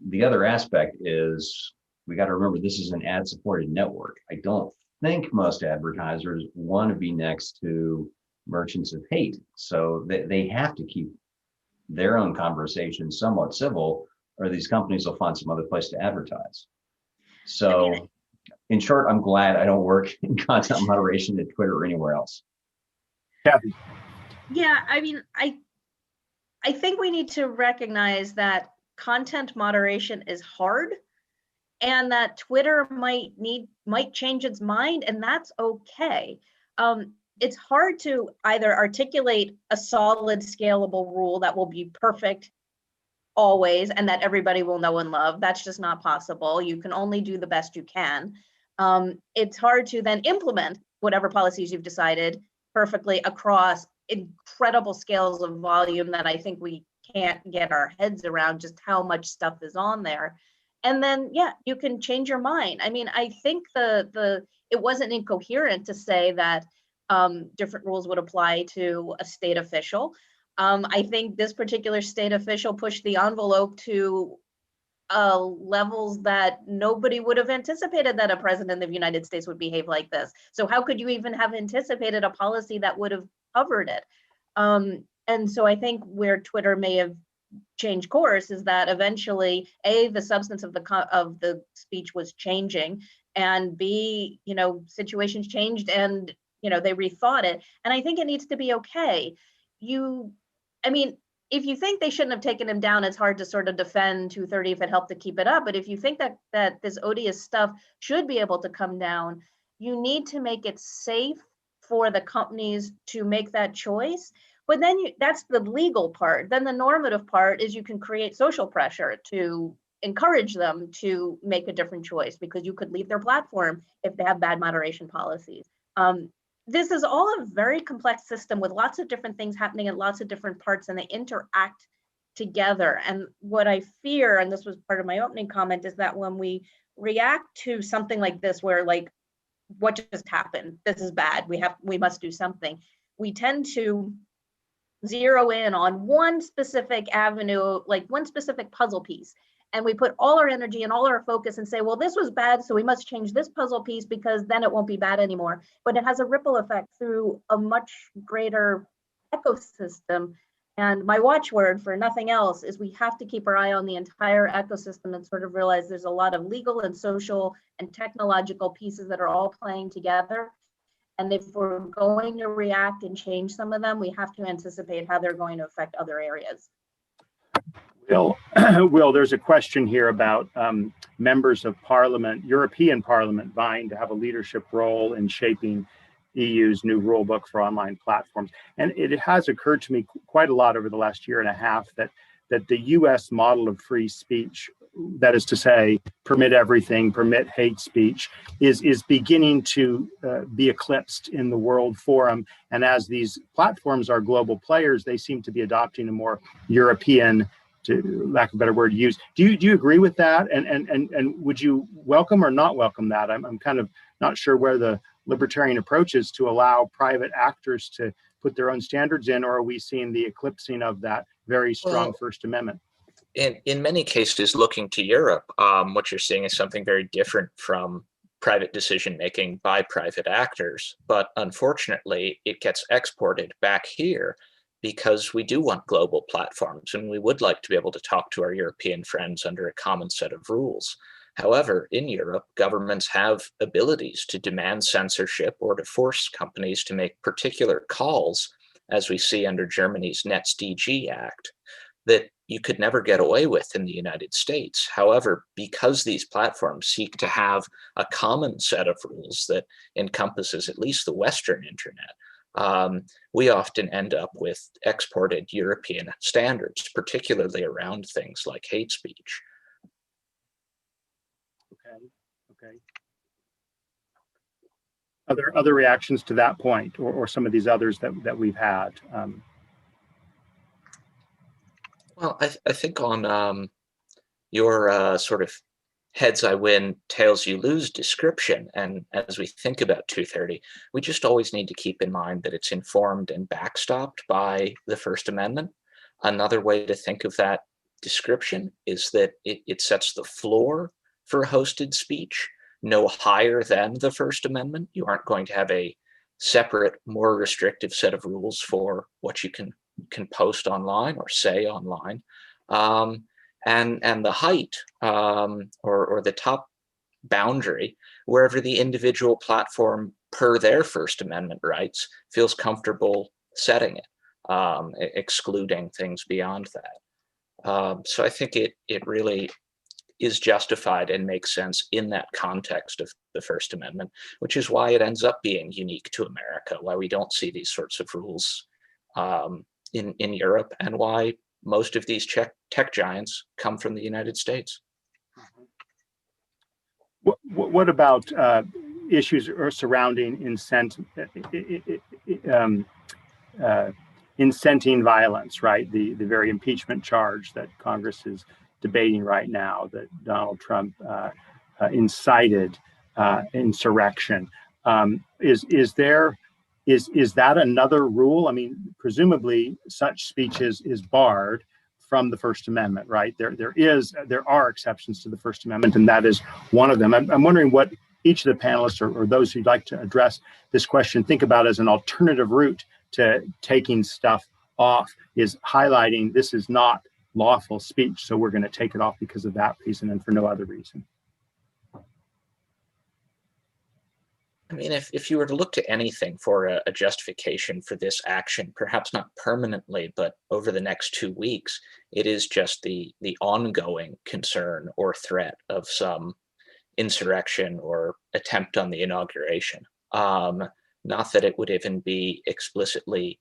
the other aspect is we got to remember this is an ad-supported network. I don't think most advertisers want to be next to merchants of hate. So they have to keep their own conversation somewhat civil, or these companies will find some other place to advertise. So in short, I'm glad I don't work in content moderation at Twitter or anywhere else. Kathy. Yeah, I mean, I think we need to recognize that content moderation is hard, and that Twitter might change its mind, and that's okay. It's hard to either articulate a solid, scalable rule that will be perfect always and that everybody will know and love. That's just not possible. You can only do the best you can. It's hard to then implement whatever policies you've decided perfectly across incredible scales of volume that I think we can't get our heads around just how much stuff is on there. And then, yeah, you can change your mind. I mean, I think it wasn't incoherent to say that different rules would apply to a state official. I think this particular state official pushed the envelope to levels that nobody would have anticipated that a president of the United States would behave like this. So how could you even have anticipated a policy that would have covered it? And so I think where Twitter may have changed course is that eventually, A, the substance of the speech was changing, and B, situations changed and they rethought it. And I think it needs to be okay. If you think they shouldn't have taken him down, it's hard to sort of defend 230 if it helped to keep it up. But if you think that this odious stuff should be able to come down, you need to make it safe for the companies to make that choice. But then that's the legal part. Then the normative part is you can create social pressure to encourage them to make a different choice, because you could leave their platform if they have bad moderation policies. This is all a very complex system with lots of different things happening at lots of different parts, and they interact together. And what I fear, and this was part of my opening comment, is that when we react to something like this, where like, what just happened? This is bad. We must do something. We tend to zero in on one specific avenue, like one specific puzzle piece. And we put all our energy and all our focus and say, well, this was bad, so we must change this puzzle piece because then it won't be bad anymore. But it has a ripple effect through a much greater ecosystem. And my watchword for nothing else is we have to keep our eye on the entire ecosystem and sort of realize there's a lot of legal and social and technological pieces that are all playing together. And if we're going to react and change some of them, we have to anticipate how they're going to affect other areas. Will, there's a question here about members of Parliament, European Parliament, vying to have a leadership role in shaping EU's new rulebook for online platforms. And it has occurred to me quite a lot over the last year and a half that the US model of free speech, that is to say, permit everything, permit hate speech, is beginning to be eclipsed in the World Forum. And as these platforms are global players, they seem to be adopting a more European, to lack of a better word, use. Do you agree with that? And would you welcome or not welcome that? I'm kind of not sure where the libertarian approach is to allow private actors to put their own standards in, or are we seeing the eclipsing of that very strong First Amendment? In many cases, looking to Europe, what you're seeing is something very different from private decision making by private actors. But unfortunately, it gets exported back here because we do want global platforms and we would like to be able to talk to our European friends under a common set of rules. However, in Europe, governments have abilities to demand censorship or to force companies to make particular calls, as we see under Germany's NetzDG Act, that you could never get away with in the United States. However, because these platforms seek to have a common set of rules that encompasses at least the Western internet, we often end up with exported European standards, particularly around things like hate speech. Okay. Other reactions to that point, or some of these others that we've had? Well, I think on your sort of heads I win, tails you lose description, and as we think about 230, we just always need to keep in mind that it's informed and backstopped by the First Amendment. Another way to think of that description is that it sets the floor for hosted speech no higher than the First Amendment. You aren't going to have a separate, more restrictive set of rules for what you can can post online or say online, and the height or the top boundary wherever the individual platform, per their First Amendment rights, feels comfortable setting it, excluding things beyond that. So I think it really is justified and makes sense in that context of the First Amendment, which is why it ends up being unique to America, why we don't see these sorts of rules in Europe, and why most of these tech giants come from the United States. What about issues surrounding inciting violence, right? The very impeachment charge that Congress is debating right now, that Donald Trump incited insurrection. Is that another rule? I mean, presumably such speech is barred from the First Amendment, right? There are exceptions to the First Amendment, and that is one of them. I'm wondering what each of the panelists or those who'd like to address this question think about as an alternative route to taking stuff off, is highlighting this is not lawful speech, so we're going to take it off because of that reason and for no other reason. I mean, if you were to look to anything for a justification for this action, perhaps not permanently, but over the next 2 weeks, it is just the ongoing concern or threat of some insurrection or attempt on the inauguration. Not that it would even be explicitly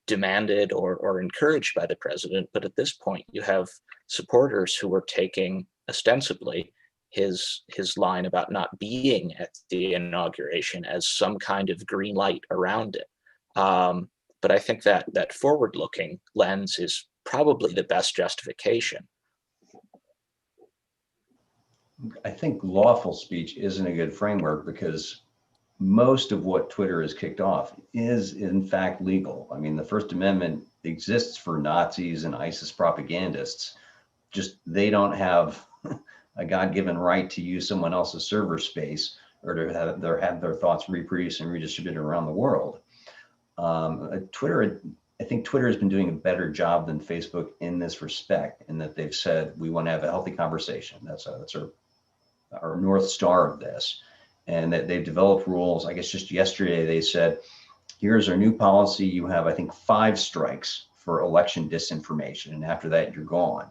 demanded or encouraged by the president, but at this point, you have supporters who are taking ostensibly his line about not being at the inauguration as some kind of green light around it. But I think that forward-looking lens is probably the best justification. I think lawful speech isn't a good framework because most of what Twitter has kicked off is in fact legal. I mean, the First Amendment exists for Nazis and ISIS propagandists. Just they don't have a God-given right to use someone else's server space or to have their thoughts reproduced and redistributed around the world. I think Twitter has been doing a better job than Facebook in this respect, in that they've said, we want to have a healthy conversation. That's our North Star of this. And that they've developed rules. I guess just yesterday they said, here's our new policy. You have, I think, 5 strikes for election disinformation. And after that, you're gone.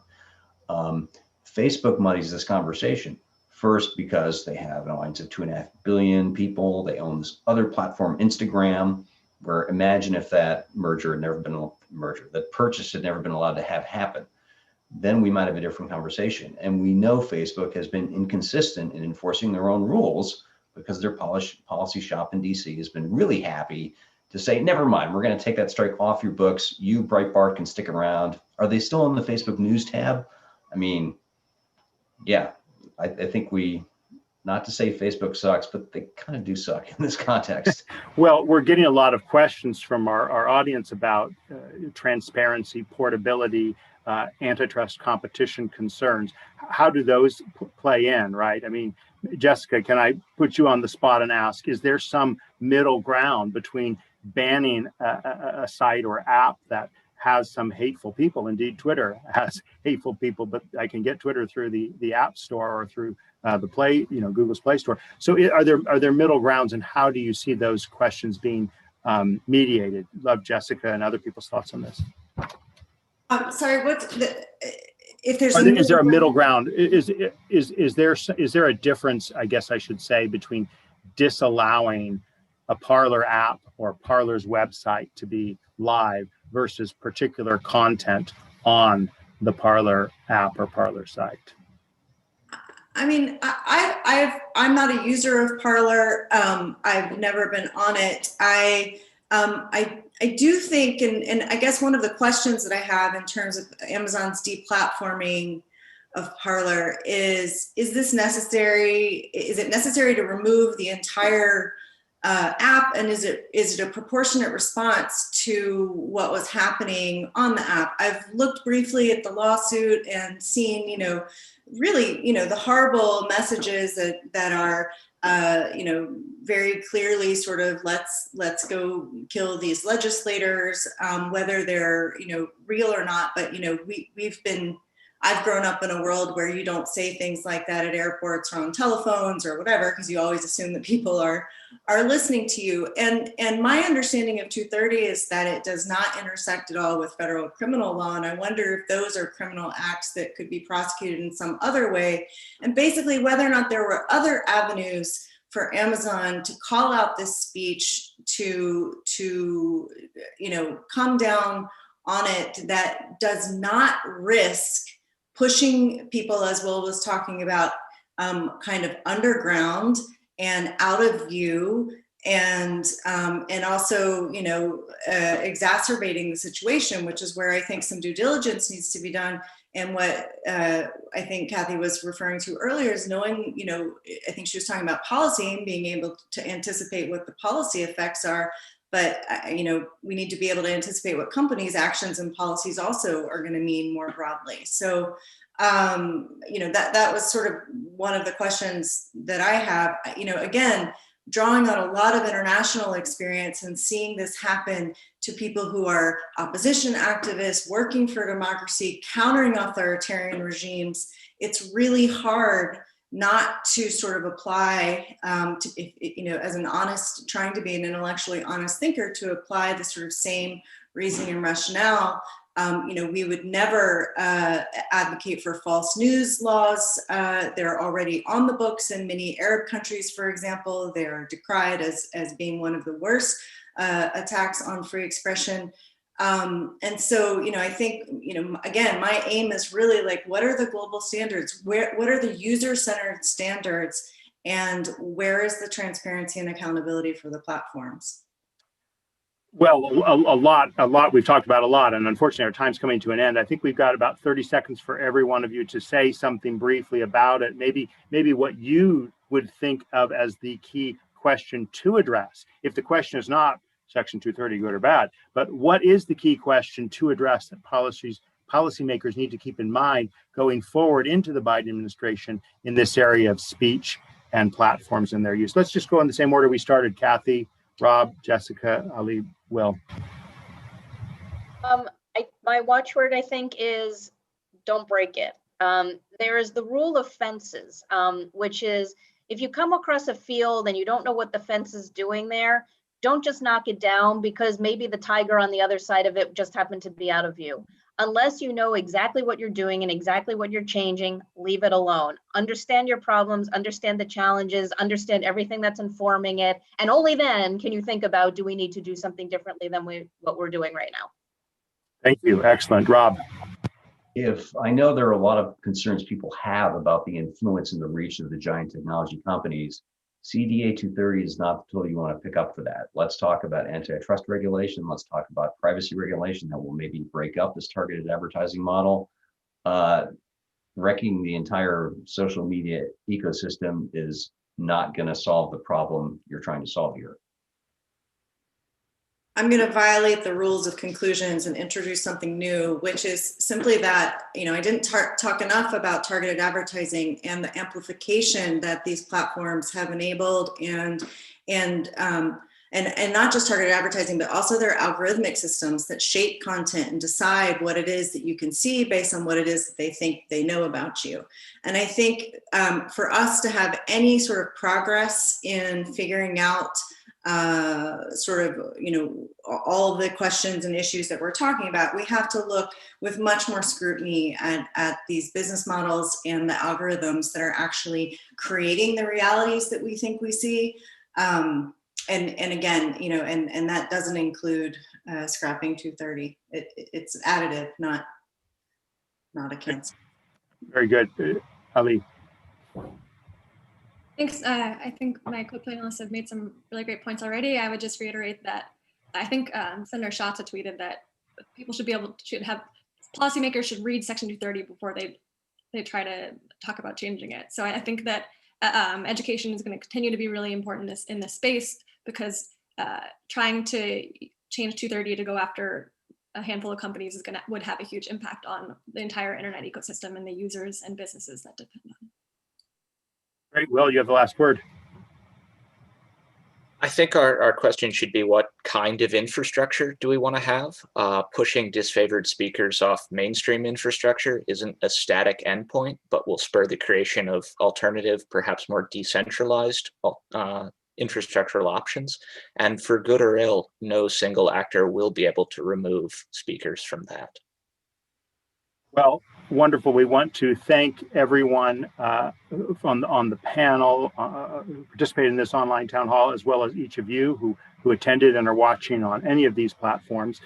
Facebook muddies this conversation. First, because they have an audience of 2.5 billion people. They own this other platform, Instagram, where imagine if that that purchase had never been allowed to have happen. Then we might have a different conversation. And we know Facebook has been inconsistent in enforcing their own rules because their policy shop in DC has been really happy to say, never mind, we're going to take that strike off your books. You, Breitbart, can stick around. Are they still on the Facebook News tab? I mean, yeah, I think not to say Facebook sucks, but they kind of do suck in this context. Well, we're getting a lot of questions from our audience about transparency, portability, antitrust competition concerns. How do those play in, right? I mean, Jessica, can I put you on the spot and ask, is there some middle ground between banning a site or app that has some hateful people? Indeed, Twitter has hateful people, but I can get Twitter through the App Store or through the Play, Google's Play Store. So are there middle grounds, and how do you see those questions being mediated? Love Jessica and other people's thoughts on this. Sorry, if there's is there a middle ground? Is there a difference, I guess I should say, between disallowing a Parler app or Parler's website to be live versus particular content on the Parler app or Parler site? I mean, I'm not a user of Parler. I've never been on it. I do think, and I guess one of the questions that I have in terms of Amazon's deplatforming of Parler is this necessary? Is it necessary to remove the entire app, and is it a proportionate response to what was happening on the app? I've looked briefly at the lawsuit and seen, really, the horrible messages that are, very clearly sort of let's go kill these legislators, whether they're real or not. But I've grown up in a world where you don't say things like that at airports or on telephones or whatever, because you always assume that people are listening to you. And my understanding of 230 is that it does not intersect at all with federal criminal law. And I wonder if those are criminal acts that could be prosecuted in some other way. And basically whether or not there were other avenues for Amazon to call out this speech, to come down on it, that does not risk pushing people, as Will was talking about, kind of underground and out of view, and also exacerbating the situation, which is where I think some due diligence needs to be done. And what I think Kathy was referring to earlier is knowing, I think she was talking about policy and being able to anticipate what the policy effects are. But, we need to be able to anticipate what companies' actions and policies also are going to mean more broadly. So, that was sort of one of the questions that I have, again, drawing on a lot of international experience and seeing this happen to people who are opposition activists, working for democracy, countering authoritarian regimes. It's really hard not to sort of apply, as an honest, trying to be an intellectually honest thinker, to apply the sort of same reasoning and rationale. We would never advocate for false news laws. They're already on the books in many Arab countries, for example. They are decried as being one of the worst attacks on free expression. And so, I think, again, my aim is really like, what are the global standards? What are the user-centered standards? And where is the transparency and accountability for the platforms? Well, a lot. We've talked about a lot, and unfortunately, our time's coming to an end. I think we've got about 30 seconds for every one of you to say something briefly about it. Maybe what you would think of as the key question to address. If the question is not Section 230, good or bad, but what is the key question to address that policymakers need to keep in mind going forward into the Biden administration in this area of speech and platforms and their use? Let's just go in the same order we started. Kathy, Rob, Jessica, Ali, Will. My watchword, I think, is don't break it. There is the rule of fences, which is if you come across a field and you don't know what the fence is doing there, don't just knock it down because maybe the tiger on the other side of it just happened to be out of view. Unless you know exactly what you're doing and exactly what you're changing, leave it alone. Understand your problems, understand the challenges, understand everything that's informing it. And only then can you think about, do we need to do something differently than what we're doing right now? Thank you. Excellent. Rob. If I know there are a lot of concerns people have about the influence and the reach of the giant technology companies, CDA 230 is not the tool you want to pick up for that. Let's talk about antitrust regulation. Let's talk about privacy regulation that will maybe break up this targeted advertising model. Wrecking the entire social media ecosystem is not going to solve the problem you're trying to solve here. I'm going to violate the rules of conclusions and introduce something new, which is simply that, I didn't talk enough about targeted advertising and the amplification that these platforms have enabled, and not just targeted advertising, but also their algorithmic systems that shape content and decide what it is that you can see based on what it is that they think they know about you. And I think for us to have any sort of progress in figuring out all the questions and issues that we're talking about, we have to look with much more scrutiny at these business models and the algorithms that are actually creating the realities that we think we see. And again, and that doesn't include scrapping 230. It's additive, not a cancel. Very good. Ali. Thanks. I think my co-panelists have made some really great points already. I would just reiterate that I think Senator Shata tweeted that people should have policymakers should read Section 230 before they try to talk about changing it. So I think that education is going to continue to be really important in this space. because trying to change 230 to go after a handful of companies would have a huge impact on the entire internet ecosystem and the users and businesses that depend on it. Great. Will, you have the last word. I think our question should be, what kind of infrastructure do we want to have? Pushing disfavored speakers off mainstream infrastructure isn't a static endpoint, but will spur the creation of alternative, perhaps more decentralized infrastructural options. And for good or ill, no single actor will be able to remove speakers from that. Well, wonderful. We want to thank everyone on the panel who participated in this online town hall, as well as each of you who attended and are watching on any of these platforms.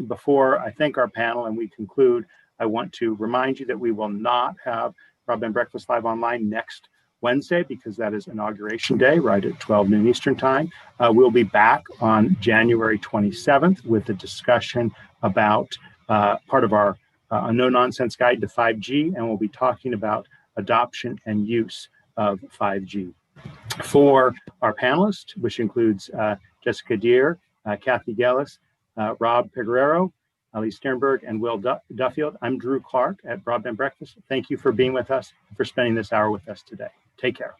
Before I thank our panel and we conclude, I want to remind you that we will not have Broadband Breakfast Live online next Wednesday, because that is Inauguration Day, right at 12 noon Eastern Time. We'll be back on January 27th with a discussion about part of our a no-nonsense guide to 5G, and we'll be talking about adoption and use of 5G. For our panelists, which includes Jessica Deere, Kathy Gellis, Rob Peguero, Ali Sternberg, and Will Duffield, I'm Drew Clark at Broadband Breakfast. Thank you for being with us and for spending this hour with us today. Take care.